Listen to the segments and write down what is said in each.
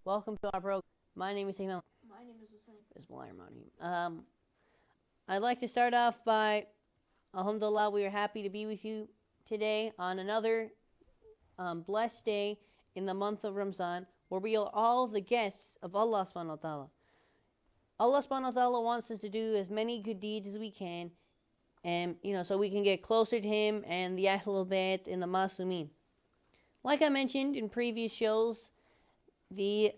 Welcome to our program. My name is Syed. My name is Hussain. I'd like to start off by, alhamdulillah, we are happy to be with you today on another blessed day in the month of Ramadan, where we are all the guests of Allah subhanahu wa ta'ala. Allah subhanahu wa ta'ala wants us to do as many good deeds as we can, and so we can get closer to Him and the Ahlul Bayt and the Masumin. Like I mentioned in previous shows, the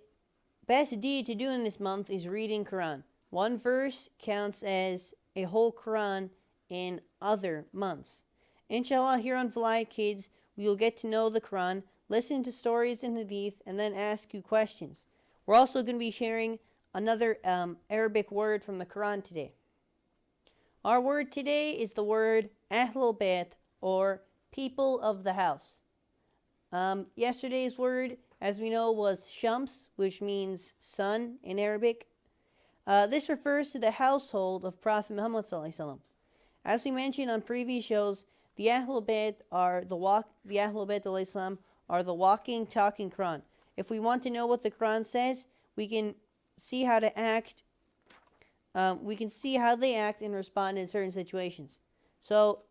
best deed to do in this month is reading Quran. One verse counts as a whole Quran in other months. Inshallah, here on Velayat Kids, we will get to know the Quran, listen to stories in Hadith, and then ask you questions. We're also going to be sharing another Arabic word from the Quran today. Our word today is the word Ahlul Bayt, or people of the house. Yesterday's word, as we know, was Shams, which means sun in Arabic. This refers to the household of Prophet Muhammad sallallahu alaihi wasallam. As we mentioned on previous shows, the Ahlul Bayt alayhi salam are the walking, talking Quran. If we want to know what the Quran says, we can see how to act. We can see how they act and respond in certain situations. So,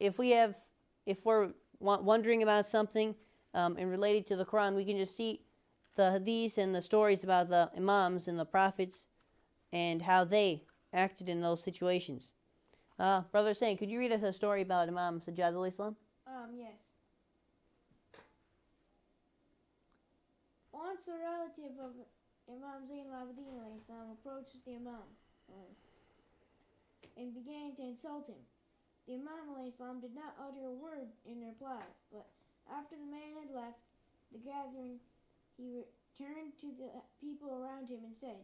if we're wondering about something and related to the Quran, we can just see the hadiths and the stories about the imams and the prophets and how they acted in those situations. Brother Hussain, could you read us a story about Imam Syed alayhi salam? Yes. Once a relative of Imam Zain al-Abidin alayhi salam approached the Imam and began to insult him. The Imam alayhi salam did not utter a word in reply, but after the man had left the gathering, he turned to the people around him and said,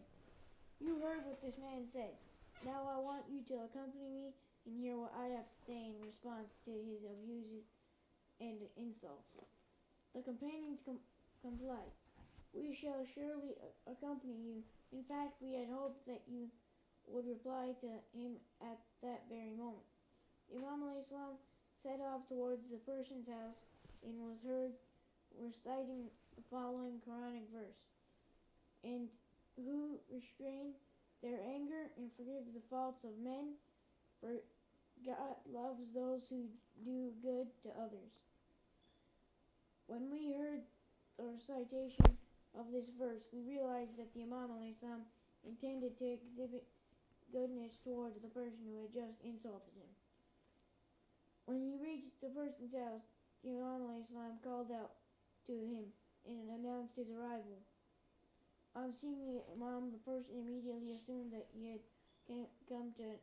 "You heard what this man said. Now I want you to accompany me and hear what I have to say in response to his abuses and insults." The companions complied. "We shall surely accompany you. In fact, we had hoped that you would reply to him at that very moment." Imam alayhi salam set off towards the person's house and was heard reciting the following Quranic verse: "And who restrain their anger and forgive the faults of men, for God loves those who do good to others." When we heard the recitation of this verse, we realized that the Imam alayhi salam intended to exhibit goodness towards the person who had just insulted him. When he reached the person's house, the Imam alayhi salam called out to him and announced his arrival. On seeing the Imam, the person immediately assumed that he had come to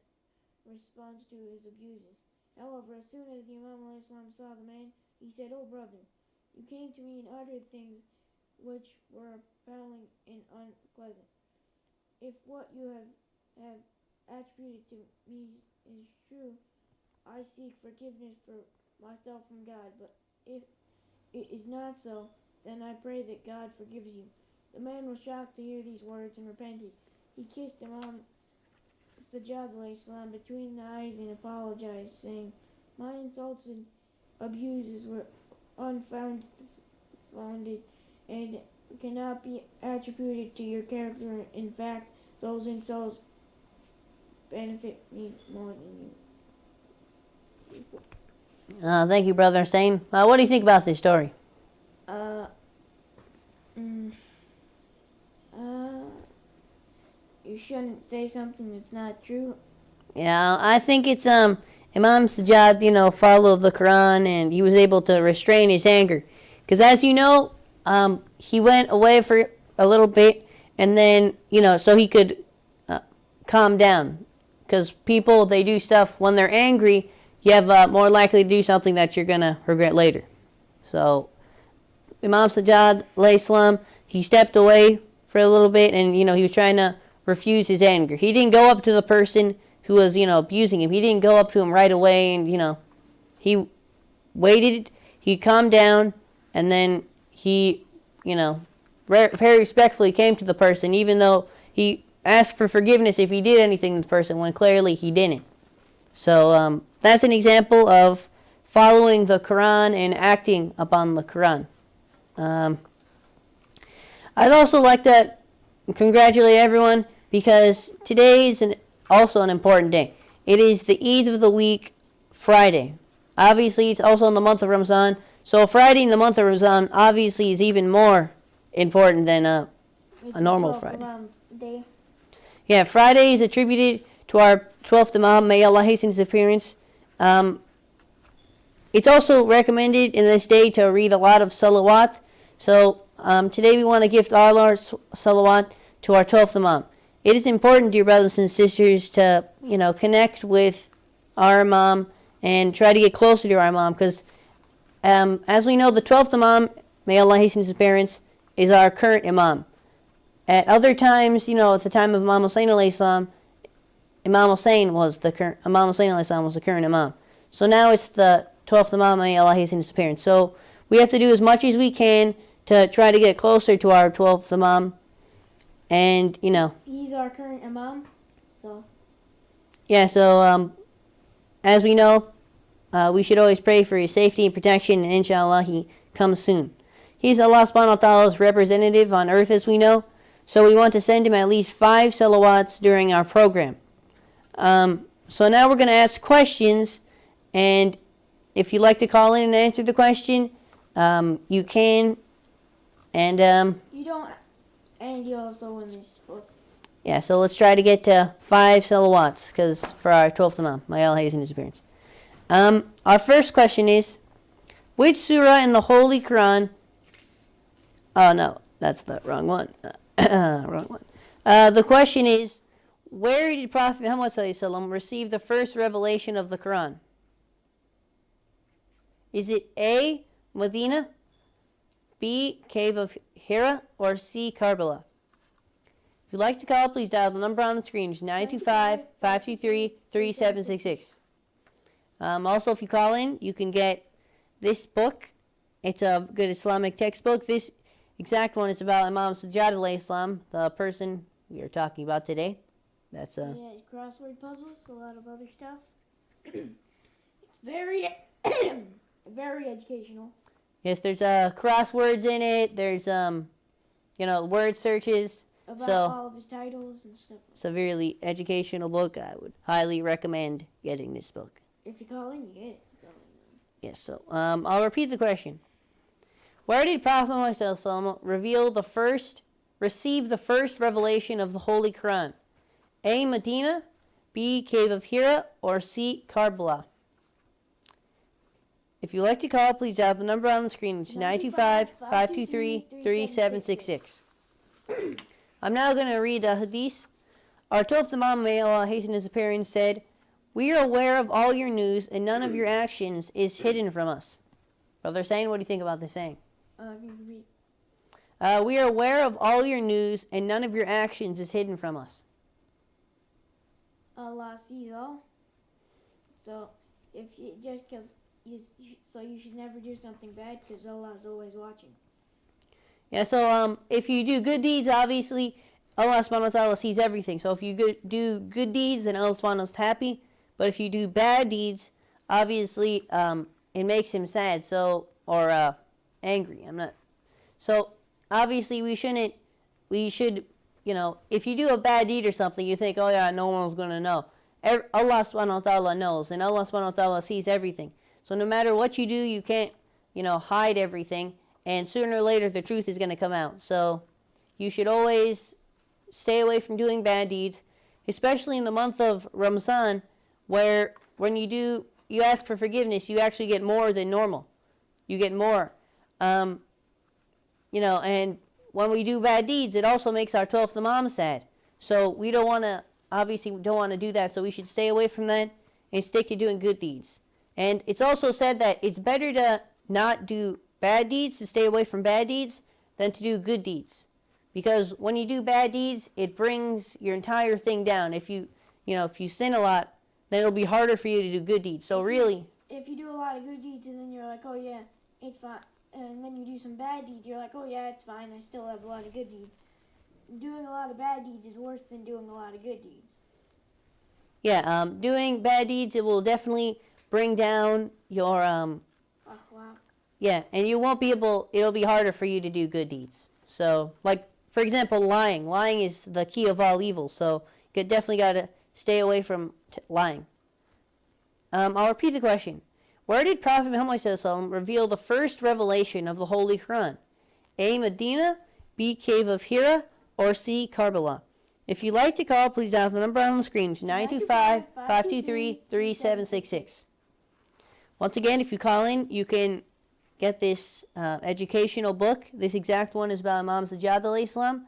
respond to his abuses. However, as soon as the Imam alayhi salam saw the man, he said, "Oh brother, you came to me and uttered things which were appalling and unpleasant. If what you have attributed to me is true, I seek forgiveness for myself from God, but if it is not so, then I pray that God forgives you." The man was shocked to hear these words and repented. He kissed Imam Syed alayhi salam between the eyes and apologized, saying, "My insults and abuses were unfounded and cannot be attributed to your character. In fact, those insults benefit me more than you." Thank you, Brother Hussain. What do you think about this story? You shouldn't say something that's not true. Yeah, I think it's Imam Syed, followed the Quran and he was able to restrain his anger. Because as you know, he went away for a little bit and then, so he could calm down. Because people, they do stuff when they're angry, you have more likely to do something that you're going to regret later. So Imam Syed alayhi salam, he stepped away for a little bit and, he was trying to refuse his anger. He didn't go up to the person who was, abusing him. He didn't go up to him right away and, he waited, he calmed down, and then he, very respectfully came to the person, even though he asked for forgiveness if he did anything to the person when clearly he didn't. So that's an example of following the Quran and acting upon the Quran. I'd also like to congratulate everyone because today is also an important day. It is the Eid of the week, Friday. Obviously, it's also in the month of Ramadan. So Friday in the month of Ramadan obviously is even more important than a normal Friday. Day. Yeah, Friday is attributed to our 12th Imam. May Allah hasten his appearance. It's also recommended in this day to read a lot of salawat. So today we want to gift all our salawat to our 12th Imam. It is important, dear brothers and sisters, to connect with our Imam and try to get closer to our Imam, because as we know, the 12th Imam, may Allah hasten his appearance, is our current Imam. At other times, at the time of Imam Hussain alayhi salam, Imam Hussain was the current Imam. So now it's the 12th Imam, may Allah hasten his appearance. So we have to do as much as we can to try to get closer to our 12th Imam. And, He's our current Imam, so. Yeah, so as we know, we should always pray for his safety and protection, and inshallah he comes soon. He's Allah subhanahu wa ta'ala's representative on earth, as we know, so we want to send him at least 5 salawats during our program. So now we're going to ask questions, and if you'd like to call in and answer the question, you can, and You don't, and you also win this book. Yeah, so let's try to get to 5 salawats, because for our 12th Imam, may Allah hasten his appearance. Our first question is, which surah in the Holy Quran? Oh no, that's the wrong one. Wrong one. The question is, where did Prophet Muhammad receive the first revelation of the Quran? Is it A, Medina, B, Cave of Hira, or C, Karbala? If you'd like to call, please dial the number on the screen. It's 925-523-3766. Also, if you call in, you can get this book. It's a good Islamic textbook. This exact one is about Imam Syed alayhi salam, the person we are talking about today. That's Yeah, it's crossword puzzles, a lot of other stuff. It's very, very educational. Yes, there's crosswords in it. There's word searches. About all of his titles and stuff. It's a really educational book. I would highly recommend getting this book. If you call in, you get it. So. Yes, so I'll repeat the question. Where did Prophet Muhammad receive the first revelation of the Holy Quran? A, Medina, B, Cave of Hira, or C, Karbala? If you'd like to call, please dial the number on the screen, which is 925-523-3766. I'm now going to read a hadith. Our 12th Imam, may Allah hasten his appearance, said, "We are aware of all your news, and none of your actions is hidden from us." Brother Hussain, what do you think about this saying? We are aware of all your news, and none of your actions is hidden from us. Allah sees all. So, if you, just because you should never do something bad, because Allah is always watching. Yeah, so if you do good deeds, obviously Allah subhanahu wa ta'ala sees everything. So if you do good deeds, then Allah subhanahu wa ta'ala is happy. But if you do bad deeds, obviously it makes him sad, or angry. So obviously we should, if you do a bad deed or something, you think, oh yeah, no one's going to know. Allah subhanahu wa ta'ala knows, and Allah subhanahu wa ta'ala sees everything. So no matter what you do, you can't, hide everything. And sooner or later, the truth is going to come out. So you should always stay away from doing bad deeds, especially in the month of Ramadan, where when you ask for forgiveness, you actually get more than normal. You get more. And when we do bad deeds, it also makes our 12th Imam sad. So we don't want to do that. So we should stay away from that and stick to doing good deeds. And it's also said that it's better to not do bad deeds, to stay away from bad deeds, than to do good deeds. Because when you do bad deeds, it brings your entire thing down. If you sin a lot, then it'll be harder for you to do good deeds. So really, if you do a lot of good deeds and then you're like, oh yeah, it's fine, and then you do some bad deeds, you're like, oh yeah, it's fine, I still have a lot of good deeds. Doing a lot of bad deeds is worse than doing a lot of good deeds. Yeah, doing bad deeds, it will definitely bring down your Akhlaq. Yeah, and you won't be able, it'll be harder for you to do good deeds. So, like, for example, lying. Lying is the key of all evil. So, you definitely got to stay away from lying. I'll repeat the question. Where did Prophet Muhammad reveal the first revelation of the Holy Quran? A. Medina, B. Cave of Hira, or C. Karbala? If you'd like to call, please dial the number on the screen, 925-523-3766. Once again, if you call in, you can get this educational book. This exact one is about Imam Sajjad alayhi salam.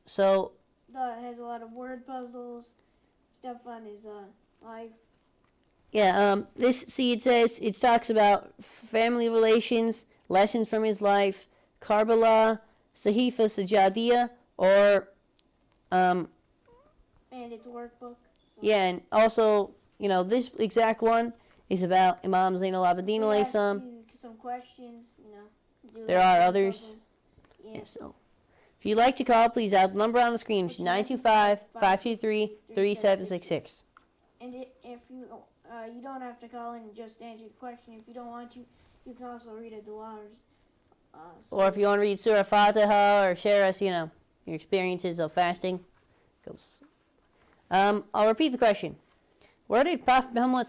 So it has a lot of word puzzles, stuff on his life. Yeah, it talks about family relations, lessons from his life, Karbala, Sahifa Sajjadiyah, or and it's a workbook. So. Yeah, and also, this exact one is about Imam Zain al-Abidin alayhi salam. Some questions, There are others. Yeah. So, if you'd like to call, please dial the number on the screen, 925-523-3766. And if you you don't have to call in and just answer the question. If you don't want to, you can also read a dua. Or if you want to read Surah Fatiha or share us, your experiences of fasting. I'll repeat the question. Where did Prophet Muhammad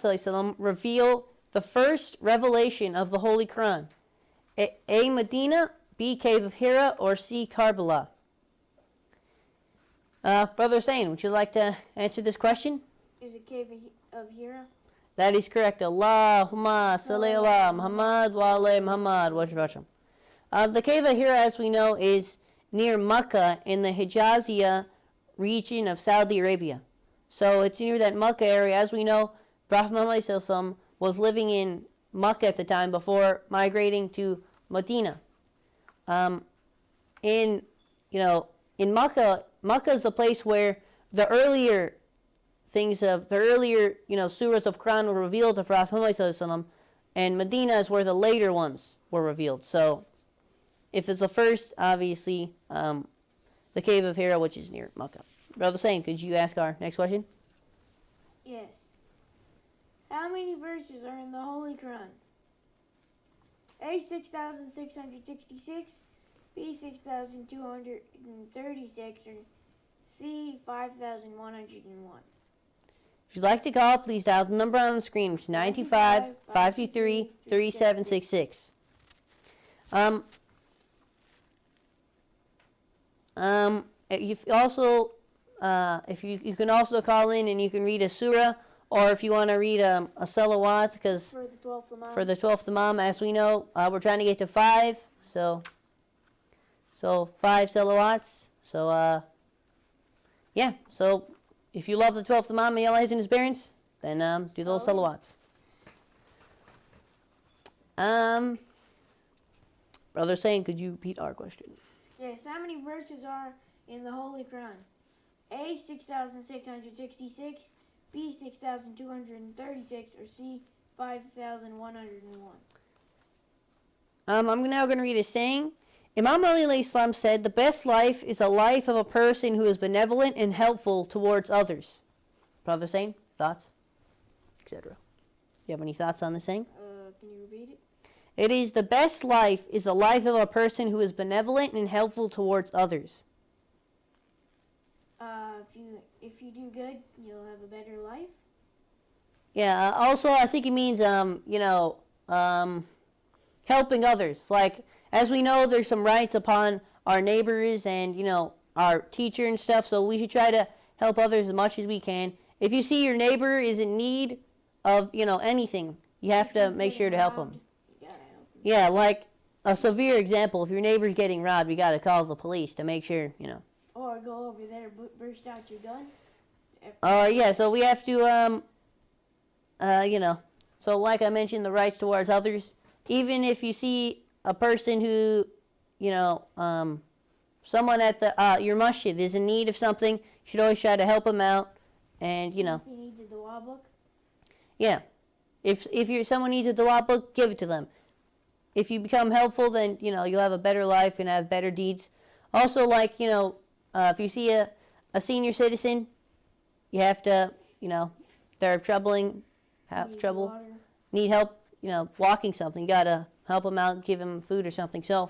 reveal the first revelation of the Holy Quran? A. Medina, B. Cave of Hira, or C. Karbala? Brother Hussain, would you like to answer this question? Is it Cave of Hira? That is correct. Allahumma salli ala Muhammad wa ala Muhammad wa sallam. The Cave of Hira, as we know, is near Mecca in the Hijaziyah region of Saudi Arabia. So it's near that Mecca area. As we know, Prophet Muhammad was living in Mecca at the time before migrating to Medina. In Mecca, Mecca is the place where the earlier surahs of Quran were revealed to Prophet Muhammad, and Medina is where the later ones were revealed. So, if it's the first, obviously, the Cave of Hira, which is near Mecca. Brother Hussain, could you ask our next question? Yes. How many verses are in the Holy Quran? A. 6,666, B. 6,236, or C. 5,101. If you'd like to call, please dial the number on the screen, which is 925-523-3766. You can also call in and you can read a surah, or if you want to read a salawat, because for the 12th Imam, as we know, we're trying to get to 5, so 5 salawats. So so if you love the 12th Imam, may Allah and his parents, then do those salawats. Brother Hussain, could you repeat our question? Yes, how many verses are in the Holy Quran? A. 6,666, B. 6,236, or C. 5,101. I'm now going to read a saying. Imam Ali alayhi salam said, "The best life is a life of a person who is benevolent and helpful towards others." Brother Hussain, thoughts, etc. You have any thoughts on the saying? Can you repeat it? It is the best life is the life of a person who is benevolent and helpful towards others. If you do good, you'll have a better life. Yeah. Also, I think it means helping others. Like, as we know, there's some rights upon our neighbors and our teacher and stuff. So we should try to help others as much as we can. If you see your neighbor is in need of anything, you have to make sure to help them. You gotta help them. Yeah, like a severe example. If your neighbor's getting robbed, you got to call the police to make sure Or go over there, burst out your gun. Yeah, so we have to, so like I mentioned, the rights towards others. Even if you see a person who, someone at your masjid is in need of something, you should always try to help them out. And, If he needs a dua book? Yeah. If someone needs a dua book, give it to them. If you become helpful, then, you'll have a better life and have better deeds. Also, like, if you see a senior citizen, you have to, they're need help, walking something. You got to help them out, give them food or something. So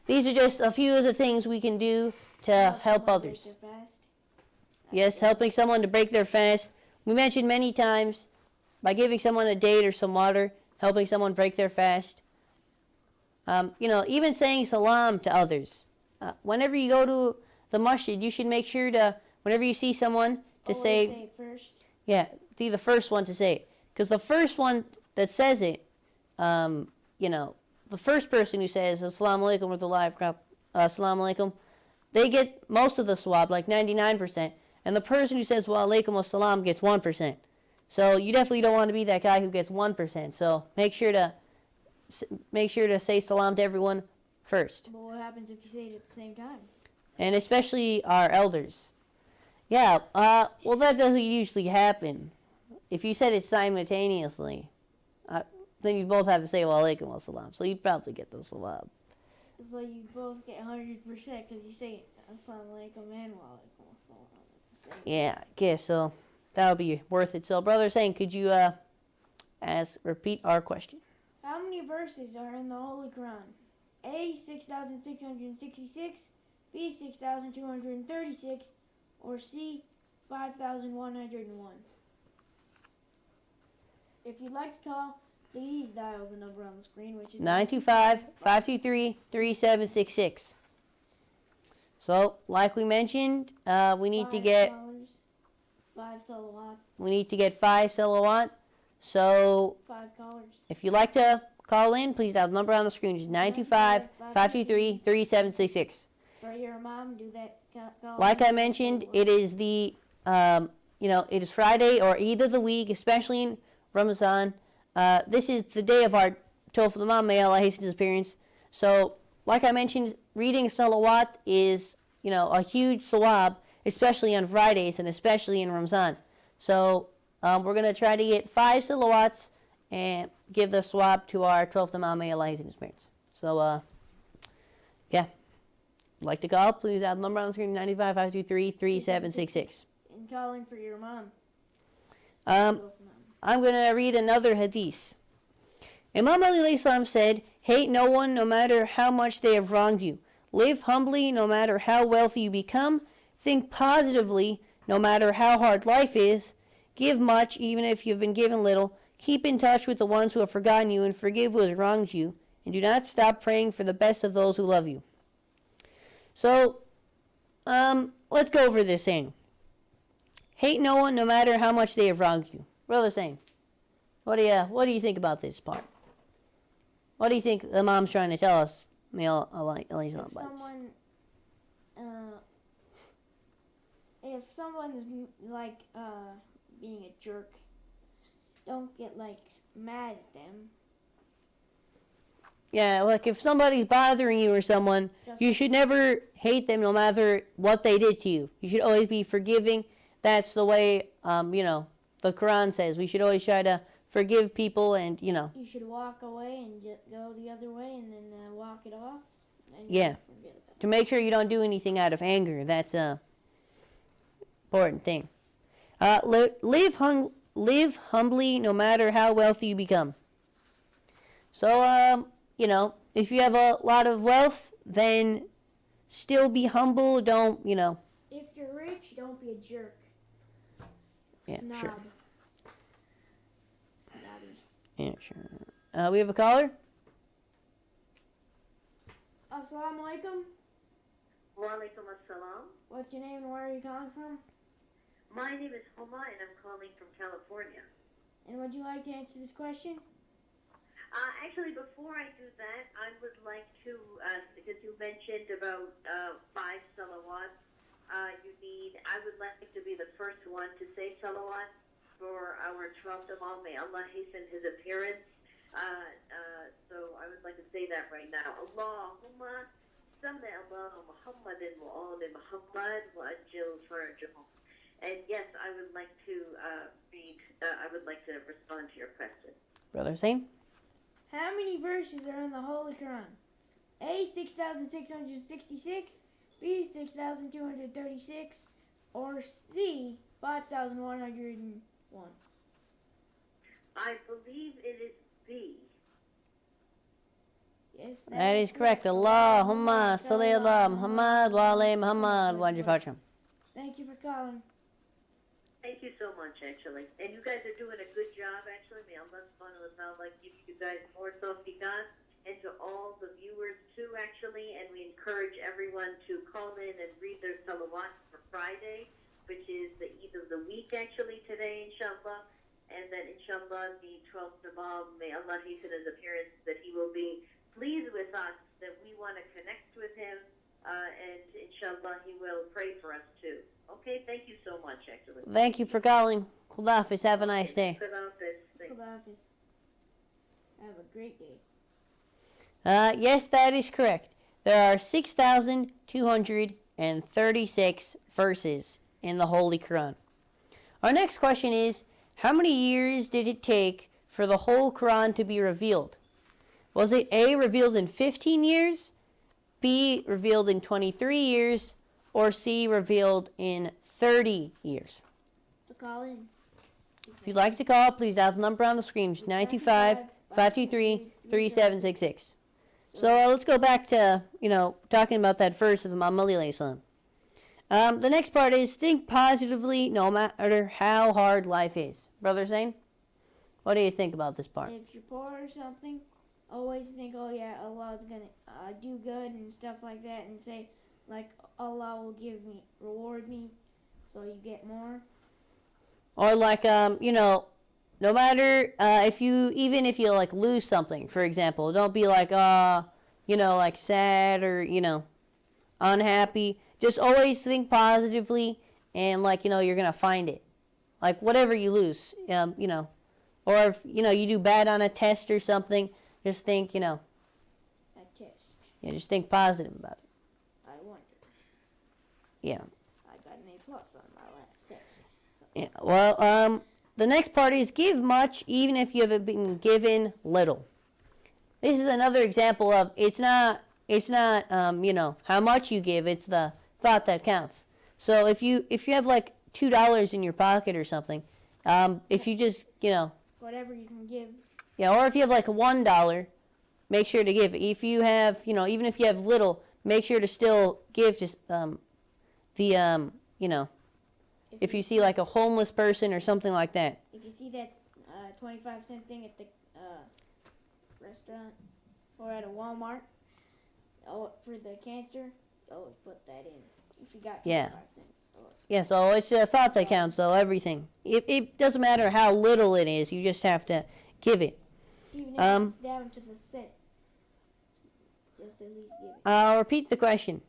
these are just a few of the things we can do to help others. Yes, helping someone to break their fast. We mentioned many times by giving someone a date or some water, helping someone break their fast. Even saying salam to others. Whenever you go to the masjid, you should make sure to, whenever you see someone, to say it first. Yeah, be the first one to say it. Because the first one that says it, the first person who says Assalamu alaikum wa rahmatullahi Assalamu alaikum, they get most of the sawab, like 99%. And the person who says wa alaikum assalam gets 1%. So you definitely don't want to be that guy who gets 1%. So make sure to say salam to everyone first. But what happens if you say it at the same time? And especially our elders. Yeah, well, that doesn't usually happen. If you said it simultaneously, then you both have to say wa alaikum assalam. So you probably get the sawab. So you both get 100% because you say assalamu alaikum and wa alaikum assalam. Yeah, okay, so that would be worth it. So, Brother Hussain, could you repeat our question? How many verses are in the Holy Quran? A, 6,666, B, 6,236, or C, 5,101. If you'd like to call, please dial the number on the screen, which is 925-523-3766. So, like we mentioned, we need to get $5 salawat. We need to get 5 salawat. So, 5 callers. If you'd like to call in, please dial the number on the screen, which is 925-523-3766. For your mom, do that call. Like I mentioned, it is it is Friday or Eid of the week, especially in Ramadan. This is the day of our Tawf al-Imam, may Allah hasten his appearance. So, like I mentioned, reading salawat is, a huge sawab, especially on Fridays and especially in Ramadan. So, we're going to try to get 5 salawats and give the sawab to our 12th Imam, may Allah hasten his appearance. So, yeah. Like to call, please add the number on the screen, 925-523-3766. And calling for your mom. I'm going to read another hadith. Imam Ali said, hate no one no matter how much they have wronged you. Live humbly no matter how wealthy you become. Think positively no matter how hard life is. Give much even if you've been given little. Keep in touch with the ones who have forgotten you and forgive who has wronged you. And do not stop praying for the best of those who love you. So, let's go over this saying. Hate no one no matter how much they have wronged you. Brother saying, what do you think about this part? What do you think the mom's trying to tell us? If someone is being a jerk, don't get mad at them. Yeah, like if somebody's bothering you or someone, you should never hate them no matter what they did to you. You should always be forgiving. That's the way, the Quran says. We should always try to forgive people and, You should walk away and just go the other way and then walk it off. And yeah, to make sure you don't do anything out of anger. That's a important thing. Live humbly no matter how wealthy you become. So, if you have a lot of wealth, then still be humble. Don't, If you're rich, don't be a jerk. Yeah, Snob. sure. Snobby. Yeah, sure. We have a caller? Assalamu alaikum. Wa alaikum assalam. What's your name and where are you calling from? My name is Homa and I'm calling from California. And would you like to answer this question? Actually, before I do that, I would like to, because you mentioned about 5 salawats, I would like to be the first one to say salawat for our 12th Imam. May Allah hasten his appearance. So I would like to say that right now. Allahumma salli ala Muhammadin wa ali Muhammad wa ajil farajahum. And yes, I would like to respond to your question. Brother Hussain? How many verses are in the Holy Quran? A, 6,666, B, 6,236, or C, 5,101? I believe it is B. Yes, That is correct. Allahumma salli ala Muhammad wa ala Muhammad wa ajfacham. Thank you for calling. Thank you so much, actually. And you guys are doing a good job, actually. May Allah subhanahu wa ta'ala give you guys more tawfiqat, and to all the viewers, too, actually. And we encourage everyone to call in and read their salawat for Friday, which is the Eid of the week, actually, today, inshallah. And then, inshallah, the 12th Imam, may Allah hasten his appearance, that he will be pleased with us, that we want to connect with him, and inshallah, he will pray for us, too. Okay, thank you so much, actually. Thank you for calling. Khudafis. Have a nice day. Khulafis. Have a great day. Yes, that is correct. There are 6,236 verses in the Holy Quran. Our next question is, how many years did it take for the whole Quran to be revealed? Was it A, revealed in 15 years, B, revealed in 23 years, or C, revealed in 30 years? So call in. If you'd like to call, please dial the number on the screen, 925-523-3766. So let's go back to, talking about that verse of Imam Ali alayhi salam. The next part is, think positively no matter how hard life is. Brother Hussain, what do you think about this part? If you're poor or something, always think, oh yeah, Allah's going to do good and stuff like that, and say, like, Allah will reward me, so you get more. Or like, no matter even if you like lose something, for example, don't be like, like sad or, unhappy. Just always think positively, and like, you're going to find it. Like whatever you lose, or if, you do bad on a test or something, just think, A test. Yeah, just think positive about it. I wonder. Yeah. I got an A+ on my last test. Yeah. Well, the next part is give much even if you have been given little. This is another example of it's not how much you give, it's the thought that counts. So if you have like $2 in your pocket or something, if you just, Whatever you can give. Yeah, or if you have like $1, make sure to give. If you have, even if you have little, make sure to still give to if you see like a homeless person or something like that. If you see that 25-cent thing at the restaurant or at a Walmart, for the cancer, always put that in. If you got 25 cents. Yeah, so it's a thought that counts, so everything. It doesn't matter how little it is, you just have to give it. Even if it's down to the cent. Just at least give it. I'll repeat the question.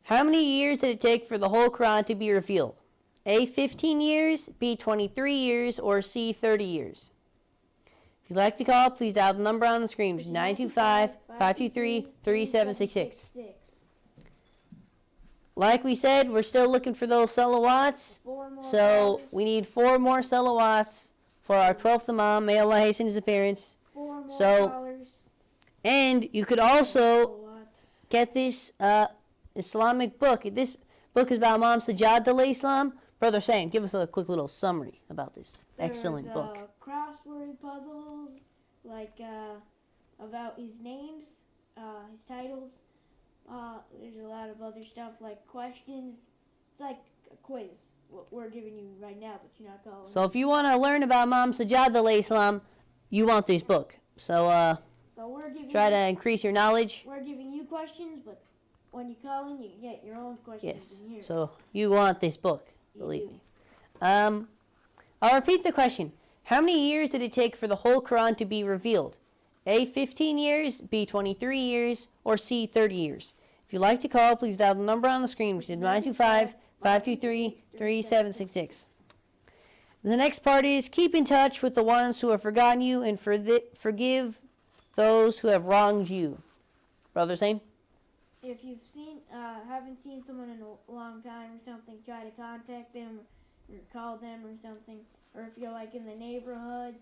How many years did it take for the whole Quran to be revealed? A, 15 years, B, 23 years, or C, 30 years? If you'd like to call, please dial the number on the screen, which is 925-523-3766. Like we said, we're still looking for those salawats. So we need 4 more salawats for our 12th Imam. May Allah hasten his appearance. 4 more dollars. And you could also get this Islamic book. This book is about Imam Syed al-Islam. Brother Hussain, give us a quick little summary about this excellent book. Crossword puzzles, like about his names, his titles. There's a lot of other stuff like questions. It's like a quiz, what we're giving you right now, but you're not calling. So if you want to learn about Imam Syed al-Islam, you want this book. So we're giving try to increase your knowledge. We're giving you questions, but when you call in, you get your own questions in here. So you want this book, believe me. I'll repeat the question. How many years did it take for the whole Quran to be revealed? A, 15 years, B, 23 years, or C, 30 years? If you'd like to call, please dial the number on the screen, which is 925-523-3766. The next part is keep in touch with the ones who have forgotten you and forgive those who have wronged you. Brother Hussain? If you've haven't seen someone in a long time or something, try to contact them or call them or something. Or if you're like in the neighborhood,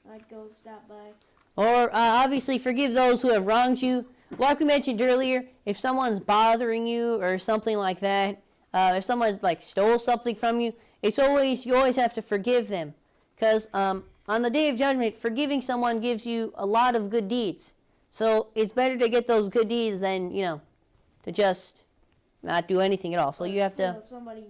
like go stop by. Or obviously forgive those who have wronged you. Like we mentioned earlier, if someone's bothering you or something like that, if someone like stole something from you, you always have to forgive them. Because on the Day of Judgment, forgiving someone gives you a lot of good deeds. So it's better to get those good deeds than, to just not do anything at all. So you have to... If somebody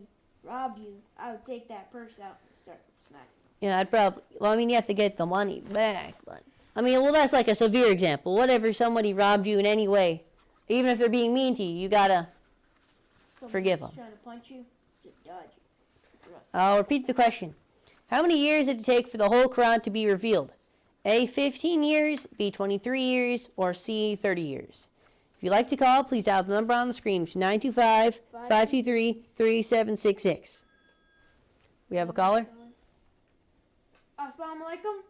robbed you, I would take that purse out and start smacking. Yeah, I'd probably... Well, I mean, you have to get the money back, but... I mean, well, that's like a severe example. Whatever somebody robbed you in any way, even if they're being mean to you, you gotta forgive them. Trying to punch you, just dodge it. I'll repeat the question. How many years did it take for the whole Quran to be revealed? A, 15 years, B, 23 years, or C, 30 years? If you'd like to call, please dial the number on the screen, which is 925-523-3766. We have a caller? Assalamu alaikum.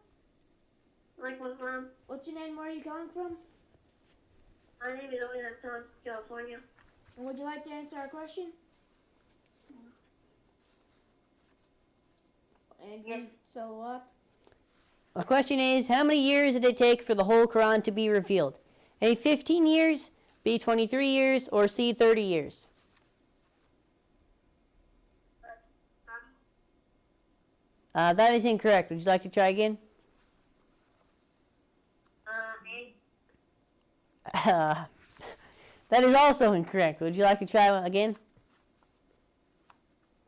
Alaikum. What's your name? Where are you calling from? My name is Hussain, California. And would you like to answer our question? And Yes. So what? The question is, how many years did it take for the whole Quran to be revealed? A, 15 years, B, 23 years, or C, 30 years? That is incorrect. Would you like to try again? That is also incorrect. Would you like to try again?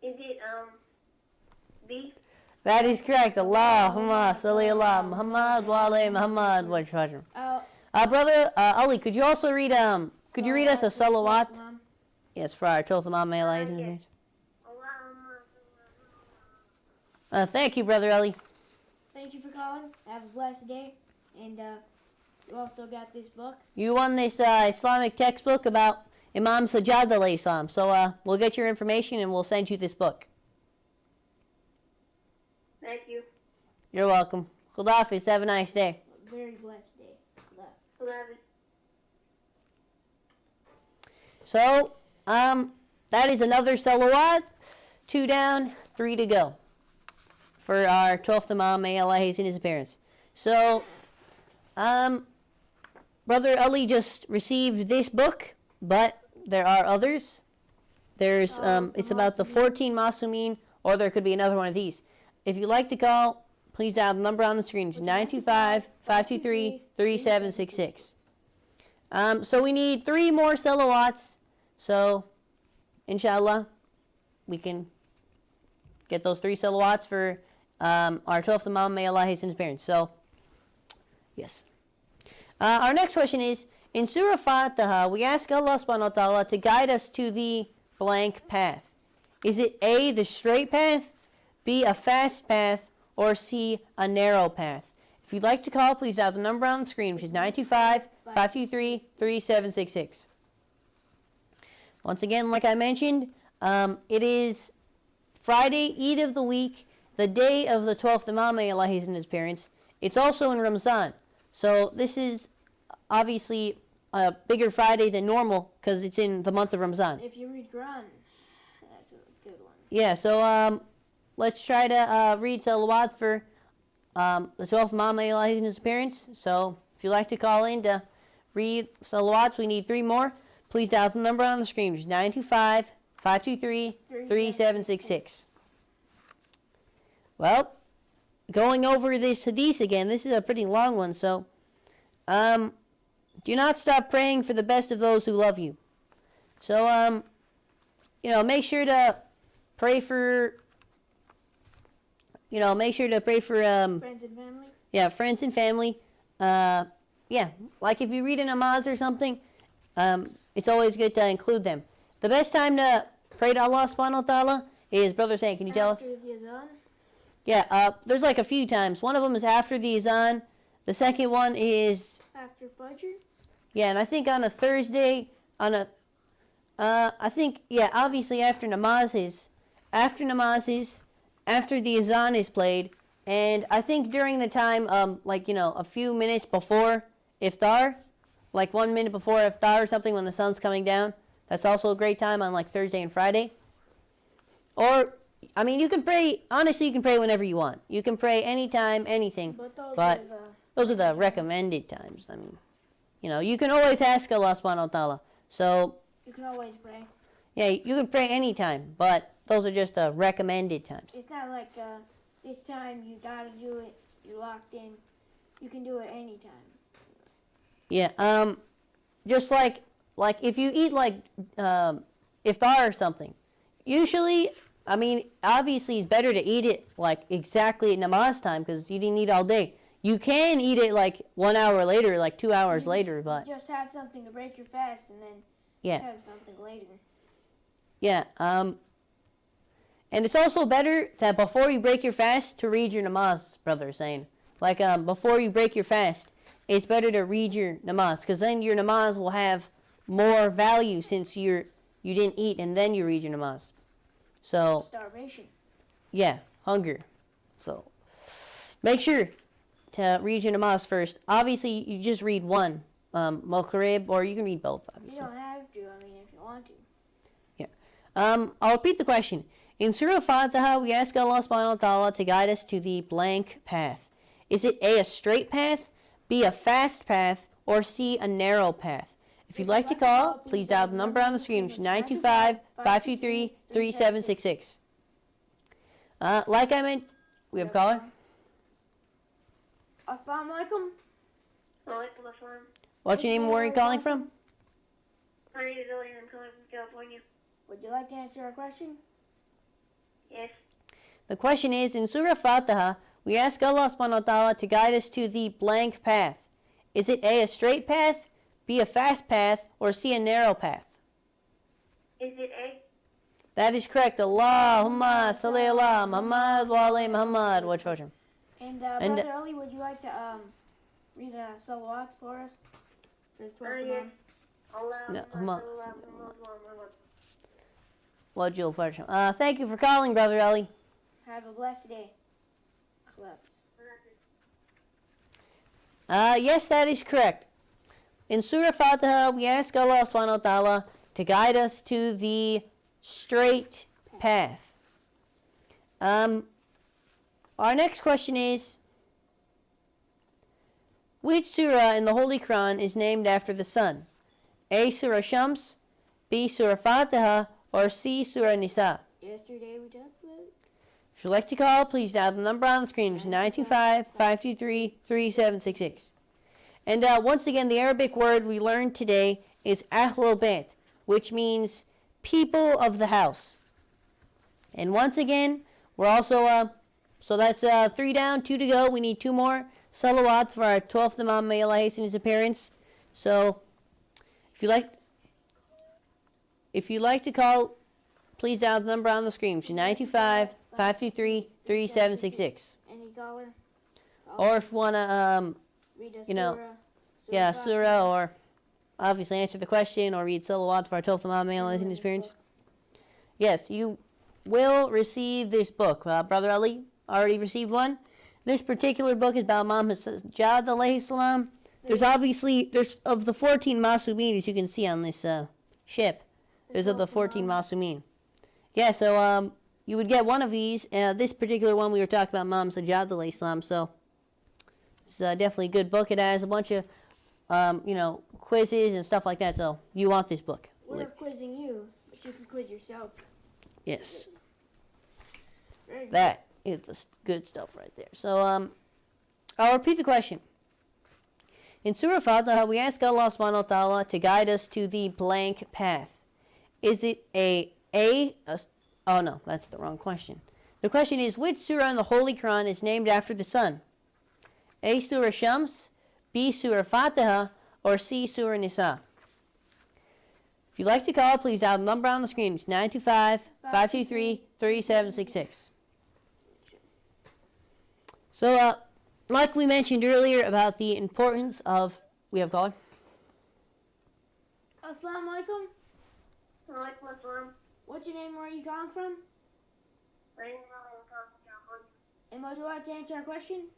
Is it B? That is correct. Allahumma salli ala Muhammad wa ala Muhammad wa sallam. Brother Ali, could you also read could you read us a salawat? Yes, for our Toth Imam may Allah his name. Thank you, Brother Ali. Thank you for calling. Have a blessed day. And you also got this book. You won this Islamic textbook about Imam Sajjad alayhi salam. So we'll get your information and we'll send you this book. Thank you. You're welcome. Khudafis, have a nice day. A very blessed day. Love. 11. So, that is another salawat. 2 down, 3 to go for our 12th Imam, may Allah hasten his appearance. So, Brother Ali just received this book, but there are others. There's, it's about the 14 Masumeen, or there could be another one of these. If you'd like to call, please dial the number on the screen, which is 925-523-3766. So we need 3 more salawats. So, inshallah, we can get those 3 salawats for our 12th Imam, may Allah hasten his appearance. So, yes. Our next question is, in Surah Fatiha, we ask Allah subhanahu wa ta'ala to guide us to the blank path. Is it A, the straight path, B, a fast path, or C, a narrow path? If you'd like to call, please dial the number on the screen, which is 925-523-3766. Once again, like I mentioned, it is Friday, Eid of the week, the day of the 12th Imam, may Allah hasten his appearance. It's also in Ramazan. So this is obviously a bigger Friday than normal because it's in the month of Ramazan. If you read Quran, that's a good one. Yeah, so let's try to read salawat for the 12th Imam, may Allah hasten his appearance. So if you'd like to call in to read salawats, we need 3 more. Please dial the number on the screen, which is 925-523-3766. Well, going over this hadith again, this is a pretty long one, so do not stop praying for the best of those who love you. So, make sure to pray for, friends and family? Yeah, friends and family. Like if you read a namaz or something, it's always good to include them. The best time to pray to Allah subhanahu wa ta'ala is, Brother Syed, can you tell us? After the azan? Yeah, there's like a few times. One of them is after the azan. The second one is... After Fajr? Yeah, and I think on a Thursday, obviously after namazes, after the azan is played, and I think during the time, a few minutes before iftar, like 1 minute before iftar or something when the sun's coming down, that's also a great time on like Thursday and Friday. Or... you can pray, honestly, you can pray whenever you want. You can pray anytime, anything. But those are the recommended times. You can always ask Allah subhanahu wa ta'ala. So, you can always pray. Yeah, you can pray anytime, but those are just the recommended times. It's not like this time you gotta do it, you're locked in. You can do it anytime. Yeah. Just like if you eat like iftar or something, usually, I mean, obviously it's better to eat it like exactly at namaz time because you didn't eat all day. You can eat it like 1 hour later, like 2 hours later, but just have something to break your fast and then yeah, have something later. yeah. And it's also better that before you break your fast to read your namaz, brother Hussain. Like before you break your fast, it's better to read your namaz because then your namaz will have more value since you didn't eat and then you read your namaz. So Starvation. yeah, hunger. So make sure to read your namaz first. Obviously, you just read one, Maghrib, or you can read both, obviously. You don't have to, I mean, if you want to. Yeah. I'll repeat the question. In Surah Fatiha, we ask Allah subhanahu wa ta'ala to guide us to the blank path. Is it A, a straight path, B, a fast path, or C, a narrow path? If you'd like to call, please dial the number on the screen, which is 925-523-3766. Like I meant, we have a caller. Assalamu alaikum. Walaikum assalam. What's your name and where are you calling from? My name is Ellie and I'm calling from California. Would you like to answer our question? Yes. The question is, in Surah Fatiha, we ask Allah subhanahu wa ta'ala to guide us to the blank path. Is it A, a straight path, B, a fast path, or C, a narrow path? Is it A? That is correct. Allahumma salli ala Muhammad wa ala Muhammad. Watch version. And Brother Ali, would you like to read a salawat for us? For the 12th Yes. Imam? Watch your version. Thank you for calling, Brother Ali. Have a blessed day. Yes, that is correct. In Surah Fatiha, we ask Allah subhanahu wa ta'ala to guide us to the straight path. Our next question is, which surah in the Holy Quran is named after the sun? A, Surah Shams, B, Surah Fatiha, or C, Surah Nisa? Yesterday we talked about it. If you'd like to call, please dial the number on the screen, which is 925-523-3766. And once again, the Arabic word we learned today is Ahlul Bayt, which means people of the house. And once again, we're also, so that's 3 down, 2 to go. We need 2 more salawat for our 12th Imam, may Allah hasten his appearance. So, if you'd like to call, please dial the number on the screen, which is 925-523-3766. Any caller? Or if you want to, Read a you know, surah surah, or obviously answer the question, or read salawat for our 12th Imam, may Allah hasten his appearance. Yes, you will receive this book. Brother Ali already received one. This particular book is about Imam Syed alayhi salam. There's of the 14 Masumin, as you can see on this ship. There's of the 14 Masumin. Yeah, so you would get one of these. This particular one we were talking about Imam Syed alayhi salam. So it's definitely a good book. It has a bunch of quizzes and stuff like that. So you want this book. We're quizzing you, but you can quiz yourself. Yes. Very good. That is the good stuff right there. So I'll repeat the question. In Surah Fatiha, we ask Allah subhanahu wa ta'ala to guide us to the blank path. Is it oh no, that's the wrong question. The question is, which surah in the Holy Quran is named after the sun? A, Surah Shams, B, Surah Fatiha, or C, Surah Nisa? If you'd like to call, please dial the number on the screen. It's 925-523-3766. So, like we mentioned earlier about the importance of... We have a caller? Assalamu alaikum. Walaikum assalam. What's your name? Where are you calling from? My name is Ellie and I'm calling from California. And would you like to answer our question?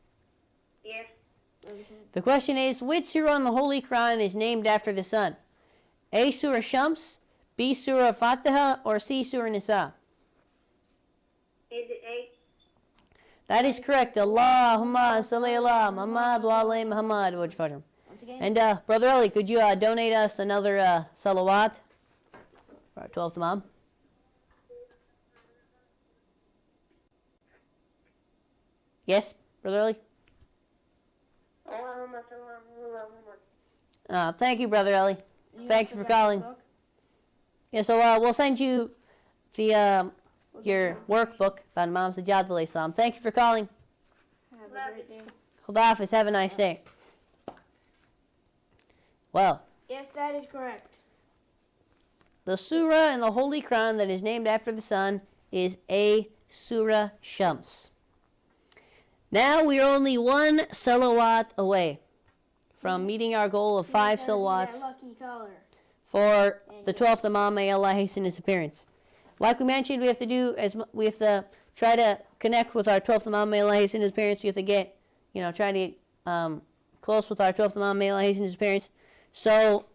Yes. The question is, which surah in the Holy Quran is named after the sun? A, Surah Shams, B, Surah Fatiha, or C, Surah Nisa? Is it A? That is correct. Allahumma salli ala Muhammad wa ala Muhammad. Once again. And Brother Ali, could you donate us another salawat for our 12th Imam? Yes, Brother Ali? Thank you, Brother Ellie. Thank you for calling. Yeah, so we'll send you the your workbook about Imam Sajjad alayhi salam. Thank you for calling. Have a great day. Khudafis, have a nice day. Well, Yes, that is correct. the surah in the Holy Quran that is named after the sun is a Surah Shams. Now we are only one salawat away from meeting our goal of 5 salawats Lucky caller. for the 12th Imam. May Allah hasten his appearance. Like we mentioned, we have to try to connect with our 12th Imam. May Allah hasten his appearance. We have to get, try to get close with our 12th Imam. May Allah hasten his appearance. So,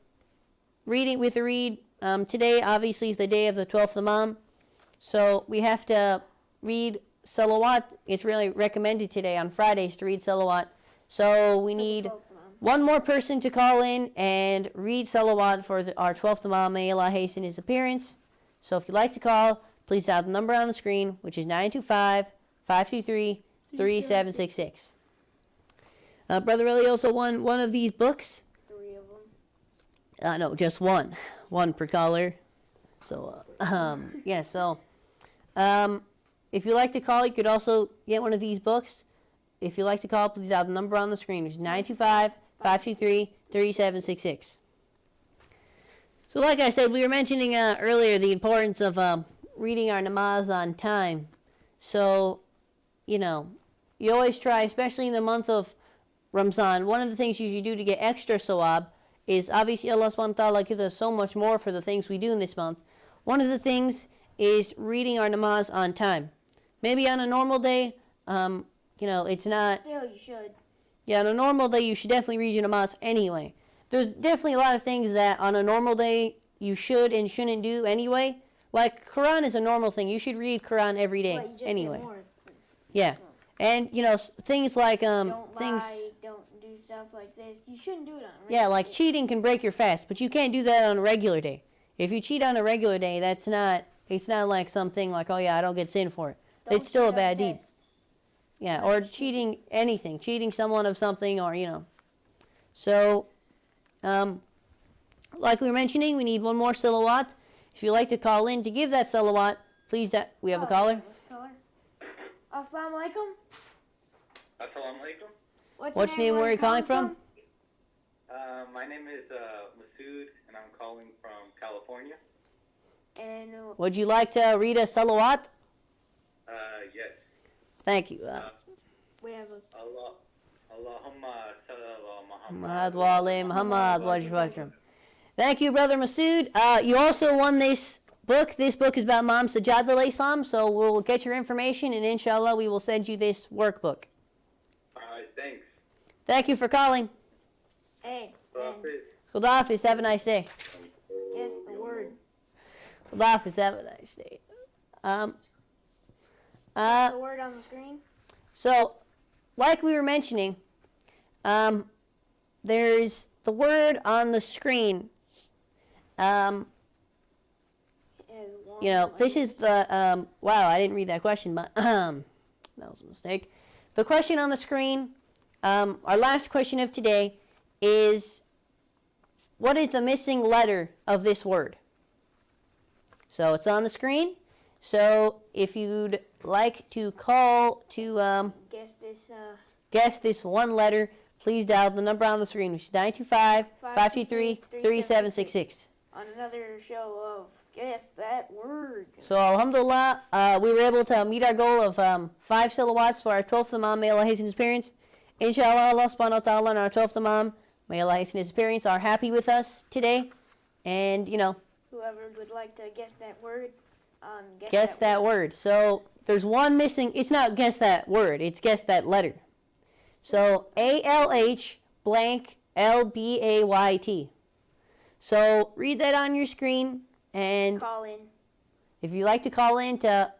we have to read today. Obviously, is the day of the 12th Imam. So we have to read salawat. It's really recommended today on Fridays to read salawat. So we need one more person to call in and read salawat for our 12th Imam. May Allah hasten his appearance. So if you'd like to call, please dial the number on the screen, which is 925-523-3766. Brother Eli also won one of these books. 3 of them. No, just one. One per caller. So, yeah, so if you'd like to call, you could also get one of these books. If you'd like to call, please dial the number on the screen, which is 925-523-3766. So like I said, we were mentioning earlier the importance of reading our namaz on time. So, you always try, especially in the month of Ramzan, one of the things you should do to get extra sawab is obviously Allah subhanahu wa ta'ala gives us so much more for the things we do in this month. One of the things is reading our namaz on time. Maybe on a normal day, it's not... Still, you should. Yeah, on a normal day, you should definitely read your namaz anyway. There's definitely a lot of things that on a normal day you should and shouldn't do anyway. Like, Quran is a normal thing. You should read Quran every day anyway. Yeah. And, things like... don't lie, don't do stuff like this. You shouldn't do it on a regular Yeah, like cheating can break your fast, but you can't do that on a regular day. If you cheat on a regular day, it's not like something like, oh yeah, I don't get sin for it. It's still a bad deed. Yeah, or cheating anything, cheating someone of something, or, So, like we were mentioning, we need one more salawat. If you'd like to call in to give that salawat, please, we have a caller. Assalamu alaikum. Assalamu alaikum. What's your name, where are you calling from? My name is Masood, and I'm calling from California. And Would you like to read a salawat? Yes. Thank you. we have a... Allahumma salli Muhammad wa ali Muhammad wa ajwajhum. Thank you, Brother Masood. You also won this book. This book is about Imam Sajjad alayhi salam, so we'll get your information, and inshallah we will send you this workbook. All right, thanks. Thank you for calling. Hey, Khudafis, have a nice day. guess the word. Khudafis, have a nice day. What's the word on the screen? So, like we were mentioning, there's the word on the screen. This is the, wow, I didn't read that question, but that was a mistake. The question on the screen, our last question of today is, what is the missing letter of this word? So it's on the screen. So if you'd like to call to guess this one letter, please dial the number on the screen, which is 925-523-3766. On another show of Guess That Word. So alhamdulillah, we were able to meet our goal of 5 salawats for our 12th Imam. May Allah hasten his appearance. Inshallah, Allah subhanahu wa ta'ala and our 12th Imam, may Allah hasten his appearance, are happy with us today. And, whoever would like to guess that word, guess that word. So there's one missing. It's not guess that word. It's guess that letter. So ALH blank LBAYT. So read that on your screen, and call in. If you'd like to call in to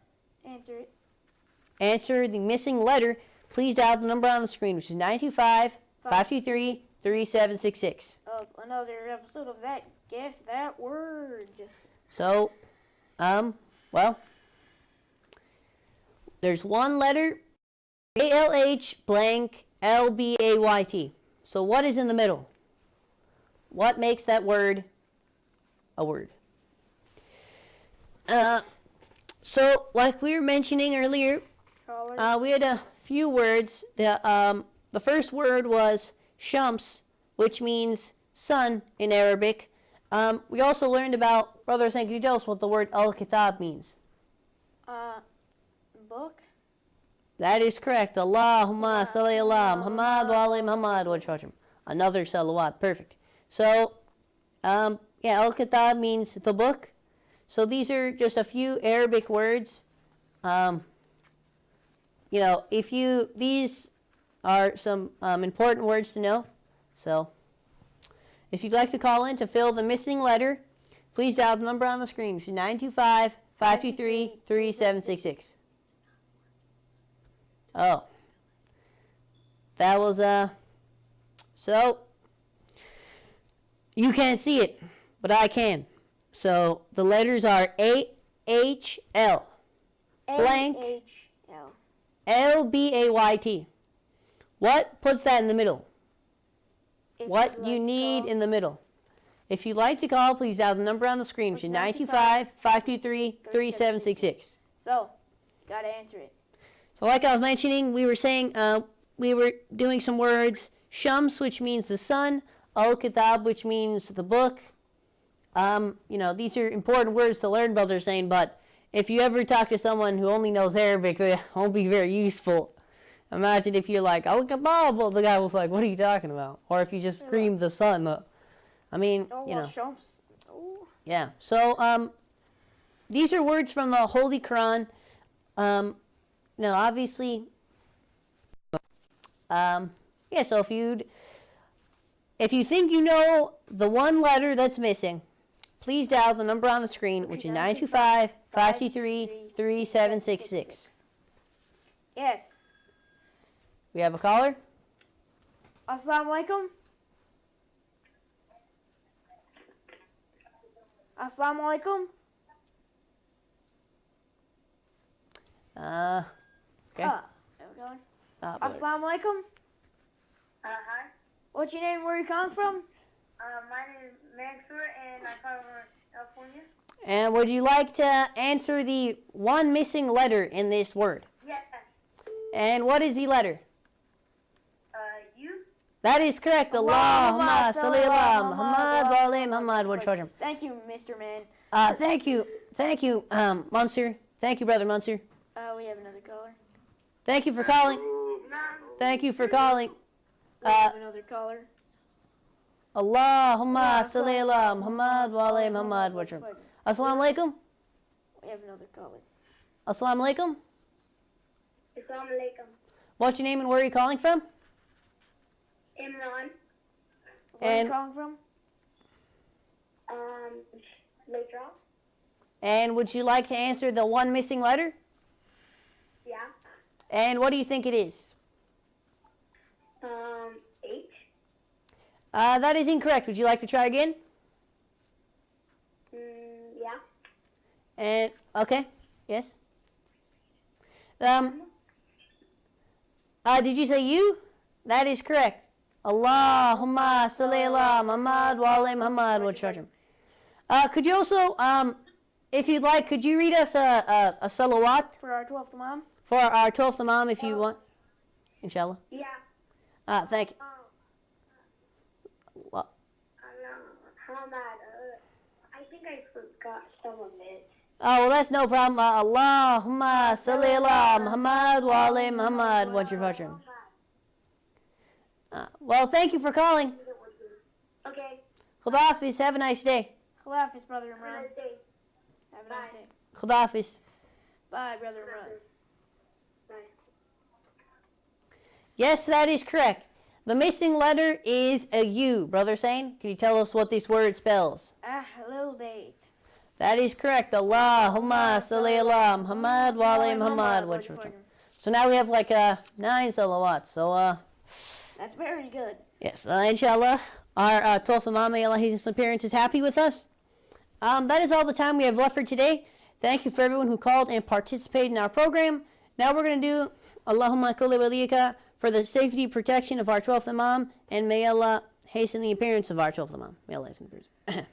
answer the missing letter, please dial the number on the screen, which is 925-523-3766. Of another episode of that Guess That Word. So, there's one letter, ALH blank LBAYT. So what is in the middle? What makes that word a word? So, like we were mentioning earlier, we had a few words. The first word was shams, which means sun in Arabic. We also learned about, Brother Hussain, can you tell us what the word al-kitab means? Book. That is correct. Allahumma salli ala Muhammad wa ali Muhammad wa sallam. Another salawat. Perfect. So, al-kitab means the book. So these are just a few Arabic words. These are some important words to know. So, if you'd like to call in to fill the missing letter, please dial the number on the screen, which is 925-523-3766. Oh. That was, so, you can't see it, but I can. So, the letters are A-H-L, blank, A-H-L. L-B-A-Y-T. What puts that in the middle? What do you need in the middle? If you'd like to call, please dial the number on the screen, which is 925-523-3766. So, gotta answer it. So like I was mentioning, we were saying, we were doing some words. Shams, which means the sun. Al-Kitab, which means the book. These are important words to learn, Brother Hussain, but if you ever talk to someone who only knows Arabic, they won't be very useful. Imagine if you're like, Al-Kitab, well, the guy was like, what are you talking about? Or if you just scream the sun. Shams. Oh. Yeah. So, these are words from the Holy Quran. Now, obviously, so if you think you know the one letter that's missing, please dial the number on the screen, which is 925-523-3766. Yes. We have a caller. Assalamu alaikum. Assalamu alaikum. Okay. Assalamu alaikum. Hi. What's your name? Where are you calling from? My name is Mansour, and I come from California. And would you like to answer the one missing letter in this word? Yes. And what is the letter? You? That is correct. Allahumma salli ala Muhammad wa ali Muhammad wa sallam. Thank you, Mr. Man. Thank you, Mansur. Thank you, Brother Mansur. We have another caller. Thank you for calling. Thank you for calling. We have another caller. Allahumma salli ala Muhammad wa ali Muhammad wa sallam. Assalamu alaikum. We have another caller. Assalamu alaikum. Assalamu alaikum. What's your name and where are you calling from? Imran. Where are you calling from? Lake Drop. And would you like to answer the one missing letter? Yeah. And what do you think it is? H. That is incorrect. Would you like to try again? Yeah. And okay, yes. Did you say you? That is correct. Allahumma salli ala Muhammad wa ali Muhammad wa sallam. Could you also, if you'd like, could you read us a salawat For our 12th Imam? for our 12th Imam if you want? Inshallah. Yeah. Thank you. Well, I think I forgot some of it. oh, well, that's no problem. Allahumma salli ala Muhammad wa ali Muhammad wa sallam. Well, thank you for calling. Okay. Khudafis, have a nice day. Khalafis, Brother Imran. Nice day. Have a nice day. Khudafis. Bye, Brother Imran. Bye. Yes, that is correct. The missing letter is a U. Brother Hussain, can you tell us what this word spells? Ahlul Bayt. That is correct. Allahumma salli ala Muhammad wa ali Muhammad wa sallam. So now we have like 9 salawats. So That's very good. yes, inshallah, our 12th Imam, may Allah his appearance, is happy with us. That is all the time we have left for today. Thank you for everyone who called and participated in our program. Now we're going to do Allahumma kulli waliyaka for the safety protection of our 12th Imam, and may Allah hasten the appearance of our 12th Imam. May Allah hasten the appearance.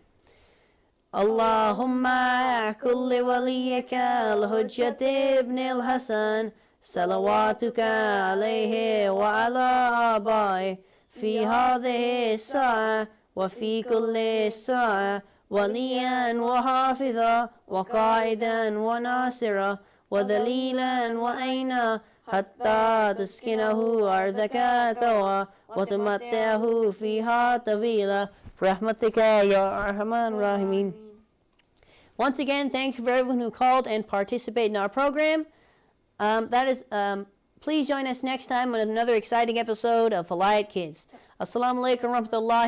Allahumma kulli waliyaka al-hujjat ibn al-Hasan salawatuka alayhi wa ala abai fi hadhihi as-sa'a wa fi kulli sa'a waliyan wa hafiza wa qa'idan wa nasira wa dalilan wa aina حتى تسكنه أرضك توا وتمتعه فيها طويلا برحمتك يا أرحم الراحمين. Once again, thank you for everyone who called and participated in our program. Please join us next time on another exciting episode of Velayat Kids. Assalamu alaikum wa rahmatullahi